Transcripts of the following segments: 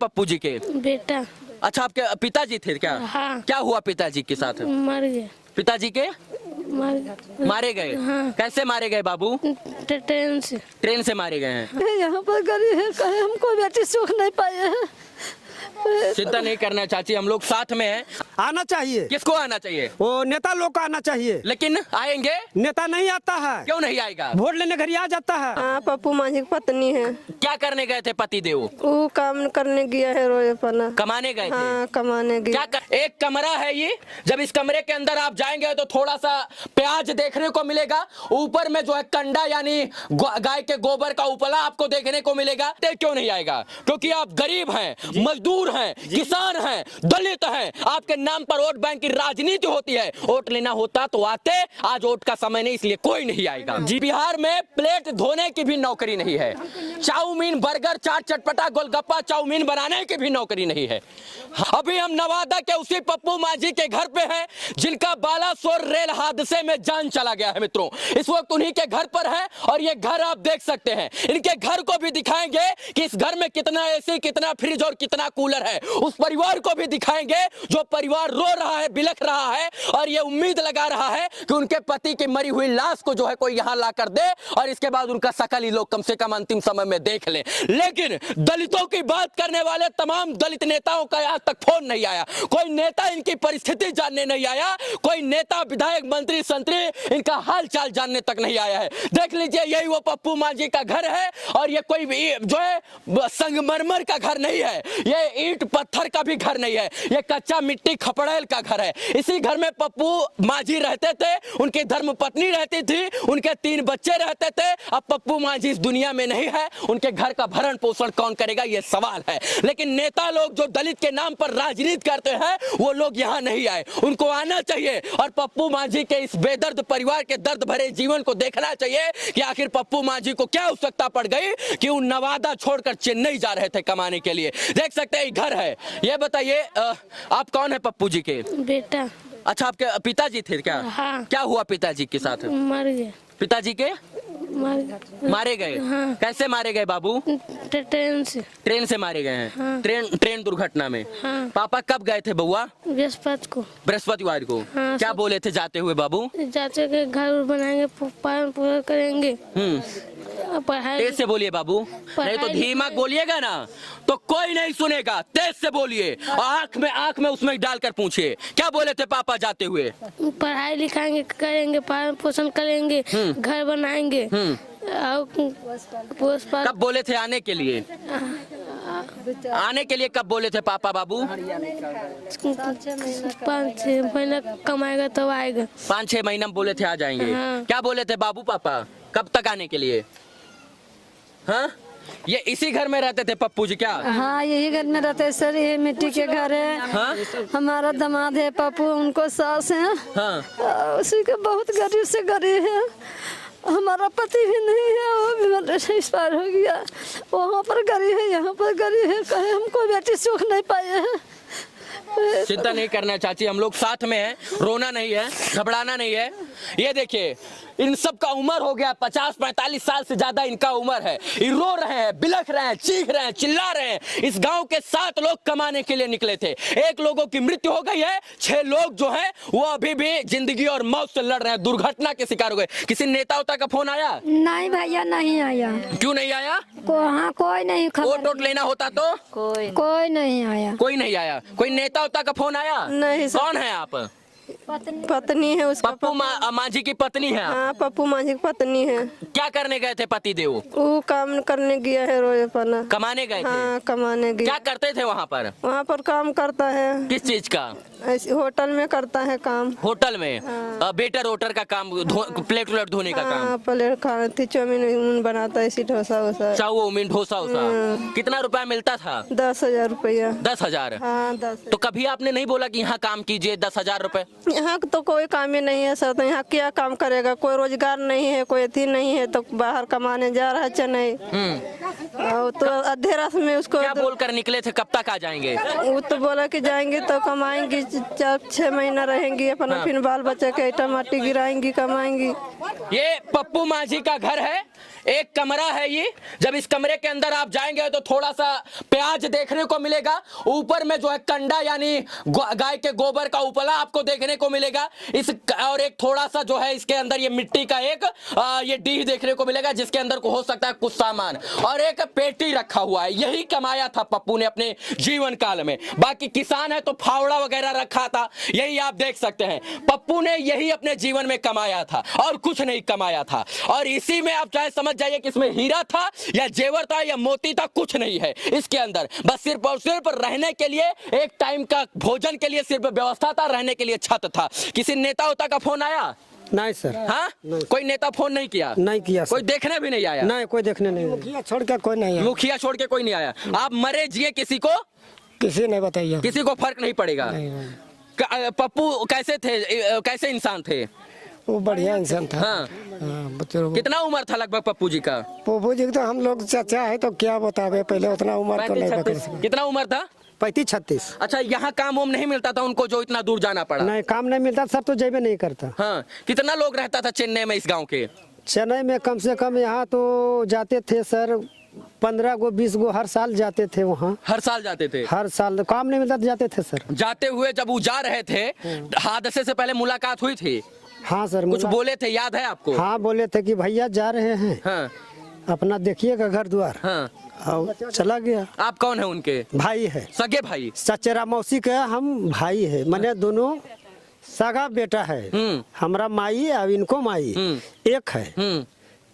पप्पू जी के? बेटा। अच्छा, आपके पिताजी थे क्या? हाँ। क्या हुआ पिताजी के साथ? मर गए। पिताजी के मारे गए? हाँ। कैसे मारे गए बाबू? ट्रेन से। ट्रेन से मारे गए हैं। यहाँ पर गरीब है, कहे हमको बेटी सुख नहीं पाए हैं। चिंता नहीं करना चाची, हम लोग साथ में हैं। आना चाहिए। किसको आना चाहिए? वो नेता लोग का आना चाहिए। लेकिन आएंगे? नेता नहीं आता है। क्यों नहीं आएगा? वोट लेने घर आ जाता है। हाँ, पप्पू माझी की पत्नी है। क्या करने गए थे पति देव? वो काम करने गया है रोजेपना। कमाने गए थे? हाँ, कमाने गया। एक कमरा है ये, जब इस कमरे के अंदर आप जाएंगे तो थोड़ा सा प्याज देखने को मिलेगा, ऊपर में जो है कंडा यानी गाय के गोबर का उपला आपको देखने को मिलेगा। क्यों नहीं आएगा? क्योंकि आप गरीब हैं, मजदूर हैं, किसान हैं, दलित हैं। आपके नाम पर वोट बैंक की राजनीति होती है। वोट लेना होता तो आते, आज वोट का समय नहीं, इसलिए कोई नहीं आएगा। बिहार में प्लेट धोने की भी नौकरी नहीं है, चाउमीन बर्गर चाट चटपटा गोलगप्पा चाउमीन बनाने की भी नौकरी नहीं है। अभी हम नवादा के उसी पप्पू माझी के घर पे हैं, जिनका बालासोर रेल हादसे में जान चला गया है। मित्रों, इस वक्त उन्हीं के घर पर है और ये घर आप देख सकते हैं। इनके घर को भी दिखाएंगे कि इस घर में कितना एसी, कितना फ्रिज और कितना कूलर है। उस परिवार को भी दिखाएंगे जो परिवार रो रहा है, बिलख रहा है और ये उम्मीद लगा रहा है कि उनके पति की मरी हुई लाश को जो है कोई यहां ला कर दे और इसके बाद उनका शकल ही लोग कम से कम अंतिम समय में देख लें। लेकिन दलितों की बात करने वाले तमाम दलित नेताओं का आज तक फोन नहीं आया, कोई नेता इनकी परिस्थिति जानने नहीं आया, कोई नेता विधायक मंत्री संतरी इनका हाल चाल जानने तक नहीं आया है। देख लीजिए, यही वो पप्पू माझी का घर है और ये कोई जो है संगमरमर का घर नहीं है, ये ईंट पत्थर का भी घर नहीं है, ये कच्चा मिट्टी खपड़ेल का घर है। इसी घर में पप्पू माझी रहते थे, उनकी धर्मपत्नी रहती थी, उनके 3 बच्चे रहते थे। अब पप्पू माझी इस दुनिया में नहीं है, उनके घर का भरण पोषण कौन करेगा, ये सवाल है। लेकिन नेता लोग जो दलित के नाम पर राजनीति करते हैं वो लोग यहाँ नहीं आए, उनको आना चाहिए और पप्पू माझी के इस बेदर्द परिवार के दर्द भरे जीवन को देखना चाहिए कि आखिर पप्पू माझी को क्या आवश्यकता पड़ गई कि वो नवादा छोड़कर चेन्नई जा रहे थे कमाने के लिए। देख सकते हैं घर है। ये बताइए, आप कौन है पप्पू जी के? बेटा। अच्छा, आपके पिताजी थे क्या? हाँ। क्या हुआ पिताजी के साथ? मर गए। पिताजी के मारे गए? हाँ। कैसे मारे गए बाबू? ट्रेन से। ट्रेन से मारे गए हैं? हाँ। ट्रेन दुर्घटना में? हाँ। पापा कब गए थे बउआ? बृहस्पतिवार को। हाँ, क्या बोले थे जाते हुए बाबू? चाचा के घर बनाएंगे, पालन पूरा करेंगे। पढ़ाई तेज से बोलिए बाबू, नहीं तो धीमा बोलिएगा ना तो कोई नहीं सुनेगा। तेज से बोलिए, आंख में उसमें डालकर पूछिए, क्या बोले थे पापा जाते हुए? पढ़ाई लिखाएंगे, करेंगे, पालन पोषण करेंगे, घर बनाएंगे। कब बोले थे आने के लिए? आने के लिए कब बोले थे पापा बाबू? 5-6 महीना कमाएगा तब आएगा। 5-6 महीना में बोले थे आ जाएंगे। हाँ। क्या बोले थे बाबू पापा, कब तक आने के लिए? हाँ, ये इसी घर में रहते थे पप्पू जी क्या? हाँ, यही घर में रहते हैं सर, ये मिट्टी के घर है। हाँ? हमारा दामाद है पप्पू, उनको सास है। हाँ। उसी के बहुत गरीब से गरीब है। हमारा पति भी नहीं है, वो भी एक्सपायर हो गया। वहाँ पर गरीब है, यहाँ पर गरीब है, कहे हमको बेटी सुख नहीं पाए हैं। चिंता नहीं करना चाची, हम लोग साथ में हैं, रोना नहीं है, घबराना नहीं है। ये देखिए, इन सब का उम्र हो गया 50-45 साल से ज्यादा इनका उम्र है। ये रो रहे हैं, बिलख रहे हैं, चीख रहे हैं, चिल्ला रहे हैं। इस गांव के 7 लोग कमाने के लिए निकले थे, 1 लोगों की मृत्यु हो गई है, 6 लोग जो हैं वो अभी भी जिंदगी और मौत से लड़ रहे हैं, दुर्घटना के शिकार हो गए। किसी नेता उता का फोन आया? नहीं भैया, नहीं आया। क्यों नहीं आया? हाँ, कोई नहीं खबर। वोट लेना होता तो कोई नहीं आया। कोई नहीं आया। कोई नेता उता का फोन आया? नहीं। कौन है आप? पत्नी है उसका। पप्पू माझी की पत्नी है? हाँ, पप्पू माझी की पत्नी है। क्या करने गए थे पति देव? वो काम करने गया है रोजेपना। कमाने गए थे? हाँ, कमाने गया। क्या करते थे वहाँ पर? वहाँ पर काम करता है। किस चीज का? ऐसे होटल में करता है काम। होटल में? हाँ। बेटर वोटर का काम, प्लेट उलट धोने का काम? हाँ, प्लेट खाना थी, चाउमीन बनाता है, इसी डोसा वोसा। चाउमीन डोसा वोसा। कितना रुपया मिलता था? 10,000 रुपया। 10,000? हाँ, 10। तो कभी आपने नहीं बोला कि यहाँ काम कीजिए 10,000 रुपए? यहाँ तो कोई काम ही नहीं है सर, तो यहाँ क्या काम करेगा? कोई रोजगार नहीं है, कोई अथी नहीं है, तो बाहर कमाने जा रहा है चेन्नई। तो आधे रात में उसको क्या बोलकर निकले थे, कब तक आ जाएंगे? वो तो बोला कि जाएंगे तो कमाएंगे, 4-6 महीना रहेंगी अपना। हाँ। फिर बाल बच्चे के ईटा माटी गिराएंगी, कमाएंगी। ये पप्पू माझी का घर है, एक कमरा है ये, जब इस कमरे के अंदर आप जाएंगे तो थोड़ा सा प्याज देखने को मिलेगा, ऊपर में जो है कंडा यानी गाय के गोबर का उपला आपको देखने को मिलेगा, इस और एक थोड़ा सा जो है इसके अंदर ये मिट्टी का एक ये डीह देखने को मिलेगा जिसके अंदर को हो सकता है कुछ सामान, और एक पेटी रखा हुआ है। यही कमाया था पप्पू ने अपने जीवन काल में। बाकी किसान है तो फावड़ा वगैरह रखा था, यही आप देख सकते हैं। पप्पू ने यही अपने जीवन में कमाया था और कुछ नहीं कमाया था, और इसी में आप चाहे समझ जाइए कि इसमें हीरा था या जेवर था या मोती था, कुछ नहीं है इसके अंदर। बस सिर्फ और सिर्फ रहने के लिए, एक टाइम का भोजन के लिए सिर्फ व्यवस्था था, रहने के लिए छत था। किसी नेता उता का फोन आया? नहीं सर। हाँ, कोई नेता फोन नहीं किया? नहीं किया सर। कोई देखने भी नहीं आया? नहीं, कोई देखने नहीं। मुखिया छोड़ के कोई नहीं आया। मुखिया छोड़ के कोई नहीं आया। आप मरे जिए किसी को किसी ने बताइए, किसी को फर्क नहीं पड़ेगा। पप्पू कैसे थे, कैसे इंसान थे? वो बढ़िया इंसान था। हाँ। बच्चों कितना उम्र था लगभग पप्पू जी का? पप्पू जी तो हम लोग चाचा है तो क्या बतावे, पहले उतना उम्र तो नहीं बता 35-36 सकते। कितना उम्र था? 35-36। अच्छा, यहाँ काम वाम नहीं मिलता था उनको जो इतना दूर जाना पड़ा? नहीं, काम नहीं मिलता सर, तो जेबे नहीं करता। हाँ, कितना लोग रहता था चेन्नई में इस गांव के? चेन्नई में कम से कम यहाँ तो जाते थे सर 15 गो 20 गो हर साल जाते थे वहाँ। हर साल जाते थे? हर साल काम नहीं मिलता तो जाते थे सर। जाते हुए जब वो जा रहे थे, हादसे से पहले मुलाकात हुई थी? हाँ सर। कुछ बोले थे, याद है आपको? हाँ, बोले थे कि भैया जा रहे हैं, हाँ अपना देखिएगा घर द्वार। हाँ। और चला गया। आप कौन है उनके? भाई है, सगे भाई? सचेरा मौसी के हम भाई है, मैंने दोनों सगा बेटा है। हमारा माई और इनको माई एक है,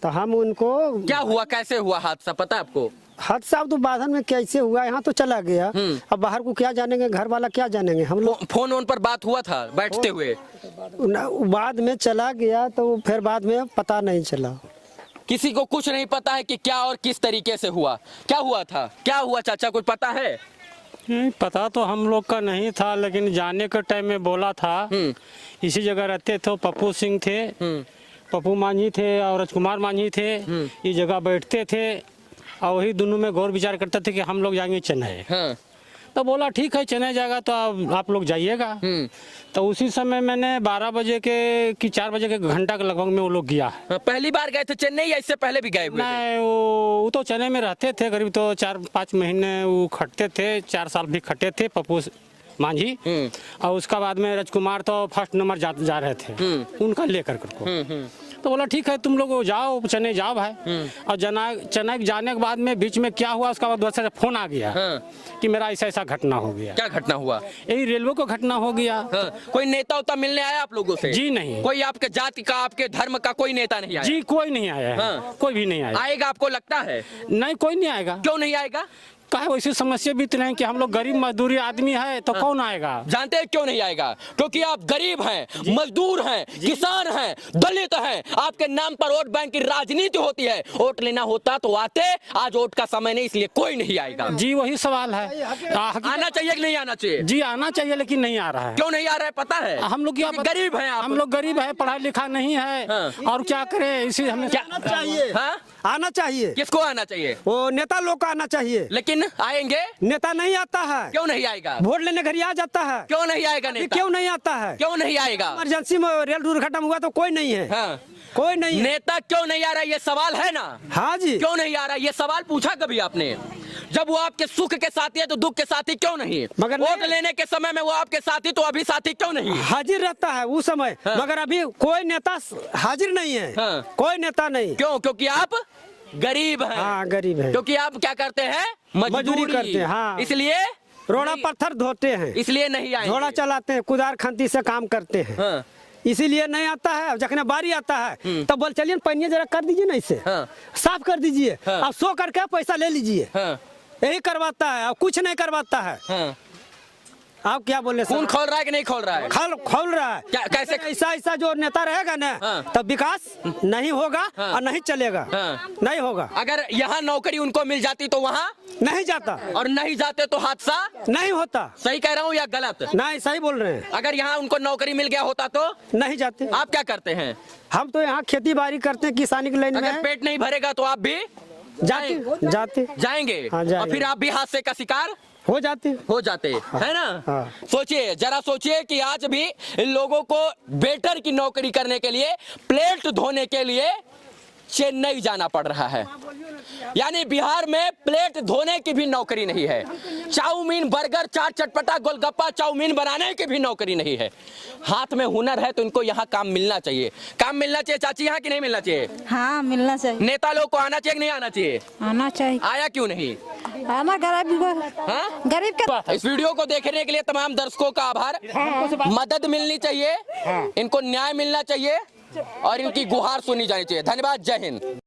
तो हम उनको। क्या हुआ, कैसे हुआ हादसा, पता है आपको? हादसा तो बाधन में कैसे हुआ, यहाँ तो चला गया, अब बाहर को क्या जानेंगे, घर वाला क्या जानेंगे हम लोग। फोन ओन पर बात हुआ था बैठते हुए? बाद में चला गया तो फिर बाद में पता नहीं चला। किसी को कुछ नहीं पता है कि क्या और किस तरीके से हुआ, क्या हुआ था, क्या हुआ चाचा, कुछ पता है? नहीं पता तो हम लोग का नहीं था, लेकिन जाने के टाइम में बोला था। इसी जगह रहते थे, पप्पू सिंह थे, पप्पू मांझी थे और राजकुमार मांझी थे, इस जगह बैठते थे और वही दोनों में गौर विचार करते थे कि हम लोग जाएंगे चेन्नई। हाँ। तो बोला ठीक है चेन्नई जाएगा तो आप लोग जाइएगा। तो उसी समय मैंने 12 बजे के कि 4 बजे के घंटा के लगभग में वो लोग गया। हाँ, पहली बार गए थे चेन्नई या इससे पहले भी गए हुए थे? नहीं, वो तो चेन्नई में रहते थे करीब तो 4-5 महीने वो खटते थे, 4 साल भी खटे थे पप्पू मांझी। और उसका बाद में राजकुमार तो फर्स्ट नंबर जा रहे थे उनका लेकर को। तो बोला ठीक है तुम लोग जाओ चेन्नई जाओ भाई। और चेन्नई जाने के बाद में बीच में क्या हुआ, उसका बाद दूसरा फोन आ गया कि मेरा ऐसा ऐसा घटना हो गया। क्या घटना हुआ? यही रेलवे को घटना हो गया। हाँ। कोई नेता उता मिलने आया आप लोगों से? जी नहीं। कोई आपके जाति का, आपके धर्म का कोई नेता नहीं आया? जी कोई नहीं आया है। हाँ। कोई भी नहीं आया। आएगा आपको लगता है? नहीं, कोई नहीं आएगा। क्यों नहीं आएगा? काहे वैसी समस्या भी तो नहीं कि हम लोग गरीब मजदूरी आदमी है तो कौन आएगा। जानते हैं क्यों नहीं आएगा? क्योंकि आप गरीब हैं, मजदूर हैं, किसान हैं, दलित हैं। आपके नाम पर वोट बैंक की राजनीति होती है। वोट लेना होता तो आते, आज वोट का समय नहीं, इसलिए कोई नहीं आएगा। जी वही सवाल है। आना चाहिए कि नहीं आना चाहिए? जी आना चाहिए लेकिन नहीं आ रहा है। क्यों नहीं आ रहा है पता है? हम लोग क्या गरीब हैं आप। हम लोग गरीब है, पढ़ा लिखा नहीं है। हाँ। और क्या करें, इसी हमें क्या चाहिए? हाँ? आना चाहिए। किसको आना चाहिए? वो नेता लोग का आना चाहिए। लेकिन आएंगे? नेता नहीं आता है। क्यों नहीं आएगा? वोट लेने घर आ जाता है। क्यों नहीं आएगा नेता? क्यों नहीं आता है? क्यों नहीं आएगा? इमरजेंसी में रेल दुर्घटना हुआ तो कोई नहीं है। हाँ। कोई नहीं है। नेता क्यों नहीं आ रहा है, ये सवाल है ना? हाँ जी। क्यों नहीं आ रहा है, ये सवाल पूछा कभी आपने? जब वो आपके सुख के साथी है तो दुख के साथी क्यों नहीं? मगर वोट लेने के समय में वो आपके साथी, तो अभी साथी क्यों नहीं? हाजिर रहता है उस समय। हाँ। मगर अभी कोई नेता हाजिर नहीं है। हाँ। कोई नेता नहीं। क्यों? क्योंकि आप गरीब हैं। हाँ, गरीब है। क्योंकि आप क्या करते हैं? मजदूरी करते हैं। हाँ। इसलिए रोड़ा नहीं- पत्थर धोते हैं, इसलिए नहीं आएंगे। घोड़ा चलाते हैं, कुदार खंती से काम करते हैं। हाँ। इसीलिए नहीं आता है। जखने बारी आता है तब बोल चलिए पन्नी जरा कर दीजिए ना, इसे हाँ। साफ कर दीजिए। हाँ। अब सो करके पैसा ले लीजिए। हाँ। यही करवाता है, अब कुछ नहीं करवाता है। हाँ। आप क्या बोले? खून खोल रहा है कि नहीं खोल रहा है? खोल रहा है। क्या, कैसे? ऐसा ऐसा जो नेता रहेगा ना, हाँ। तब विकास नहीं होगा। हाँ। और नहीं चलेगा। हाँ। नहीं होगा। अगर यहाँ नौकरी उनको मिल जाती तो वहाँ नहीं जाता और नहीं जाते तो हादसा नहीं होता। सही कह रहा हूँ या गलत? नहीं, सही बोल रहे हैं। अगर यहाँ उनको नौकरी मिल गया होता तो नहीं जाते। आप क्या करते हैं? हम तो यहाँ खेती बाड़ी करते हैं, किसानी की लाइन में अगर हैं। पेट नहीं भरेगा तो आप भी जाते जाएंगे हाँ, जाएंगे। और फिर आप भी हादसे का शिकार हो जाते। है ना? हाँ। सोचिए, जरा सोचिए कि आज भी इन लोगों को वेटर की नौकरी करने के लिए, प्लेट धोने के लिए चेन्नई जाना पड़ रहा है। यानी बिहार में प्लेट धोने की भी नौकरी नहीं है, चाउमीन बर्गर चाट चटपटा गोलगप्पा चाउमीन बनाने की भी नौकरी नहीं है। हाथ में हुनर है तो इनको यहाँ काम मिलना चाहिए। काम मिलना चाहिए चाची यहाँ की नहीं मिलना चाहिए? हाँ मिलना चाहिए। नेता लोग को आना चाहिए कि नहीं आना चाहिए? आना चाहिए। आया क्यों नहीं? आना गरीब हाँ? गरीब का। इस वीडियो को देखने के लिए तमाम दर्शकों का आभार। मदद मिलनी चाहिए, इनको न्याय मिलना चाहिए और इनकी गुहार सुनी जानी चाहिए। धन्यवाद, जय हिंद।